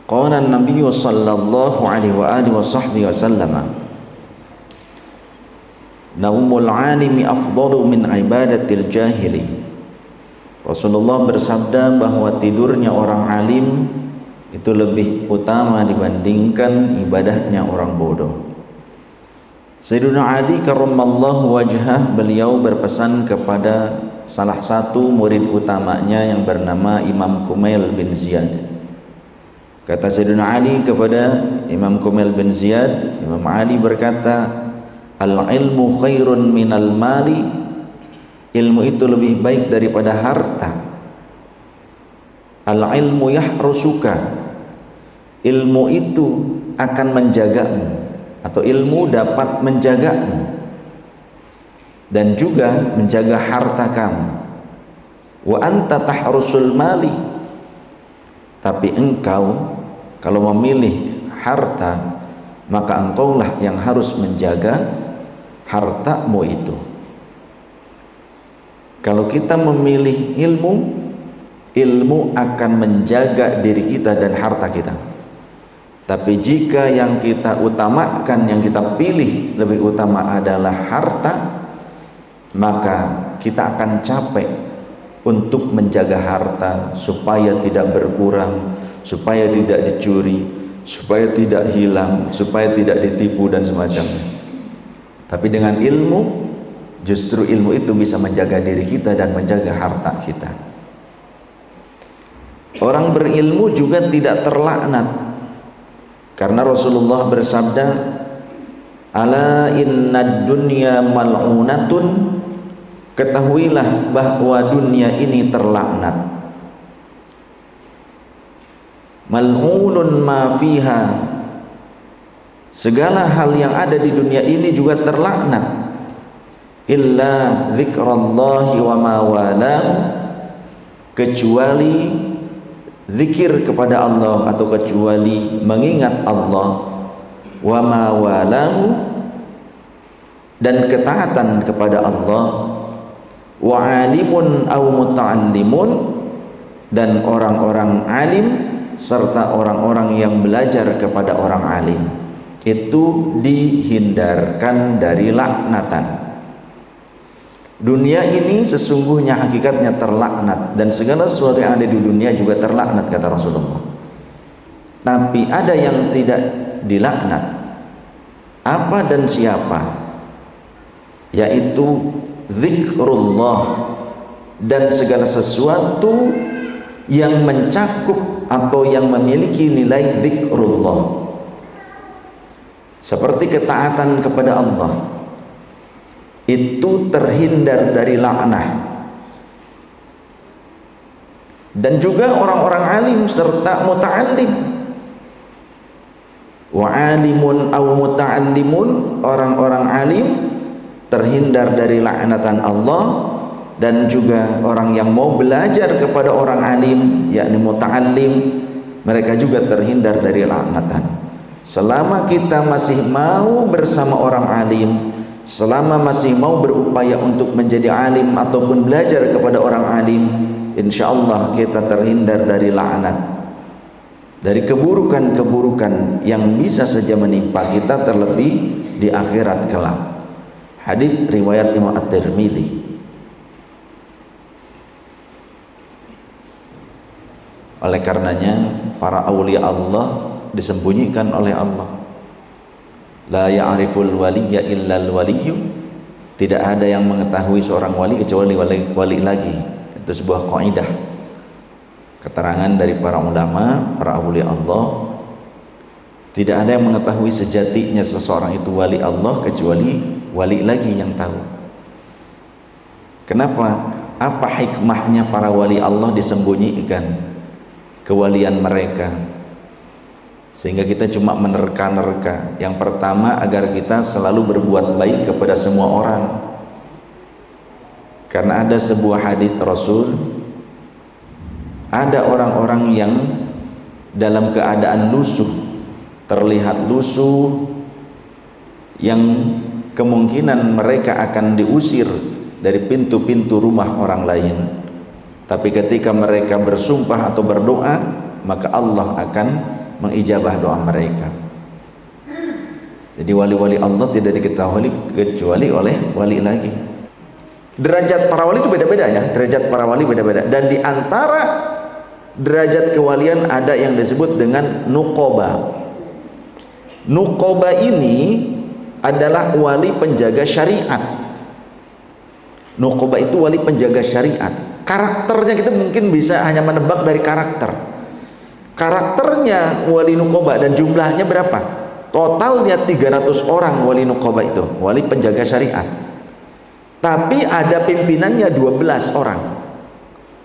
Qala an-nabiy sallallahu alaihi wa alihi wa sahbihi wasallam, naumul alimi afdalu min ibadatil jahili. Rasulullah bersabda bahwa tidurnya orang alim itu lebih utama dibandingkan ibadahnya orang bodoh. Sayyidina Ali karramallahu wajhah, beliau berpesan kepada salah satu murid utamanya yang bernama Imam Kumail bin Ziyad. Kata Sayyidina Ali kepada Imam Kumail bin Ziyad, Imam Ali berkata, al-ilmu khairun minal mali, ilmu itu lebih baik daripada harta. Al-ilmu yahrusuka, ilmu itu akan menjagamu, atau ilmu dapat menjagamu dan juga menjaga harta kamu. Wa anta tahrusul mali, tapi engkau kalau memilih harta, maka engkaulah yang harus menjaga hartamu itu. Kalau kita memilih ilmu, ilmu akan menjaga diri kita dan harta kita. Tapi jika yang kita utamakan, yang kita pilih lebih utama adalah harta, maka kita akan capek untuk menjaga harta supaya tidak berkurang, supaya tidak dicuri, supaya tidak hilang, supaya tidak ditipu dan semacamnya. Tapi dengan ilmu, justru ilmu itu bisa menjaga diri kita dan menjaga harta kita. Orang berilmu juga tidak terlaknat, karena Rasulullah bersabda, ala innad dunya mal'unatun, ketahuilah bahwa dunia ini terlaknat. Mal'unun ma fiha, segala hal yang ada di dunia ini juga terlaknat. Illa dzikrallahi wa ma walahu, kecuali zikir kepada Allah atau kecuali mengingat Allah, wa ma walahu, dan ketaatan kepada Allah, wa alimun aw muta'allimun, dan orang-orang alim serta orang-orang yang belajar kepada orang alim, itu dihindarkan dari laknatan. Dunia ini sesungguhnya hakikatnya terlaknat, dan segala sesuatu yang ada di dunia juga terlaknat, kata Rasulullah. Tapi ada yang tidak dilaknat. Apa dan siapa? Yaitu zikrullah, dan segala sesuatu yang mencakup atau yang memiliki nilai zikrullah, seperti ketaatan kepada Allah, itu terhindar dari laknah. Dan juga orang-orang alim serta muta'allim, wa alimun aw muta'allimun, orang-orang alim terhindar dari laknatan Allah, dan juga orang yang mau belajar kepada orang alim, yakni muta'allim, mereka juga terhindar dari laknatan. Selama kita masih mau bersama orang alim, selama masih mau berupaya untuk menjadi alim ataupun belajar kepada orang alim, insyaallah kita terhindar dari laknat, dari keburukan-keburukan yang bisa saja menimpa kita, terlebih di akhirat kelak. Hadis riwayat Imam At-Tirmidzi. Oleh karenanya para aulia Allah disembunyikan oleh Allah. La ya'riful waliyya illal waliyyu, tidak ada yang mengetahui seorang wali kecuali wali lagi. Itu sebuah kaidah, keterangan dari para ulama, para aulia Allah. Tidak ada yang mengetahui sejatinya seseorang itu wali Allah kecuali wali lagi yang tahu. Kenapa? Apa hikmahnya para wali Allah disembunyikan kewalian mereka, sehingga kita cuma menerka-nerka? Yang pertama, agar kita selalu berbuat baik kepada semua orang. Karena ada sebuah hadis Rasul, ada orang-orang yang dalam keadaan lusuh, terlihat lusuh, yang kemungkinan mereka akan diusir dari pintu-pintu rumah orang lain. Tapi ketika mereka bersumpah atau berdoa, maka Allah akan mengijabah doa mereka. Jadi wali-wali Allah tidak diketahui kecuali oleh wali lagi. Derajat para wali itu beda-beda ya, derajat para wali beda-beda. Dan di antara derajat kewalian ada yang disebut dengan nuqoba. Nuqoba ini adalah wali penjaga syariat. Nuqoba itu wali penjaga syariat. Karakternya kita mungkin bisa hanya menebak dari karakter. Karakternya wali nuqoba dan jumlahnya berapa? Totalnya 300 orang wali nuqoba itu, wali penjaga syariat. Tapi ada pimpinannya 12 orang.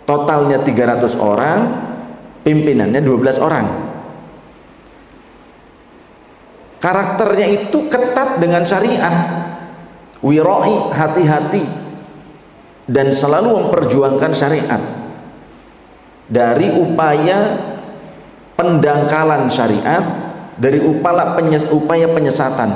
Totalnya 300 orang, pimpinannya 12 orang. Karakternya itu ketat dengan syariat. Wiroi, hati-hati, dan selalu memperjuangkan syariat. Dari upaya pendangkalan syariat, dari upaya penyesatan.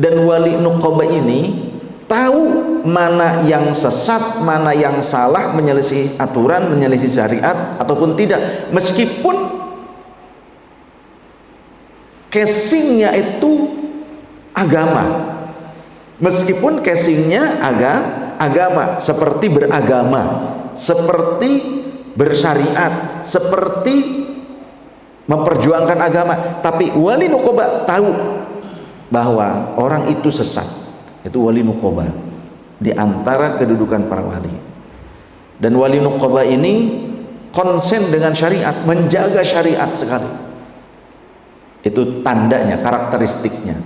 Dan wali nuqoba ini tahu mana yang sesat, mana yang salah, menyelisih aturan, menyelisih syariat ataupun tidak, meskipun casingnya itu agama, meskipun casingnya agama, seperti beragama, seperti bersyariat, seperti memperjuangkan agama, tapi wali nuqoba tahu bahwa orang itu sesat. Itu wali nuqoba di antara kedudukan para wali. Dan wali nuqoba ini konsen dengan syariat, menjaga syariat sekali. Itu tandanya, karakteristiknya.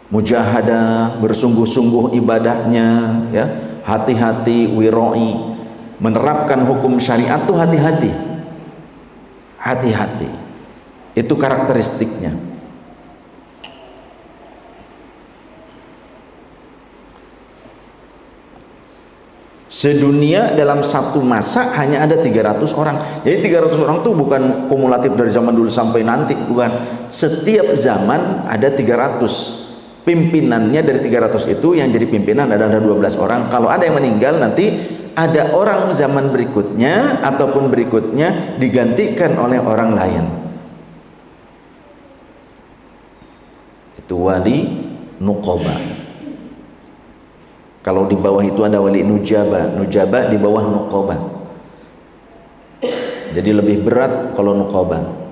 Mujahadah, bersungguh-sungguh ibadahnya, ya, hati-hati, wiroi, menerapkan hukum syariat tuh hati-hati. Hati-hati. Itu karakteristiknya. Sedunia dalam satu masa hanya ada 300 orang. Jadi 300 orang itu bukan kumulatif dari zaman dulu sampai nanti, bukan. Setiap zaman ada 300. Pimpinannya dari 300 itu yang jadi pimpinan adalah 12 orang. Kalau ada yang meninggal nanti ada orang zaman berikutnya ataupun berikutnya digantikan oleh orang lain. Itu wali nuqoba. Kalau di bawah itu ada wali nujaba, nujaba di bawah nuqoba. Jadi lebih berat kalau nuqoba.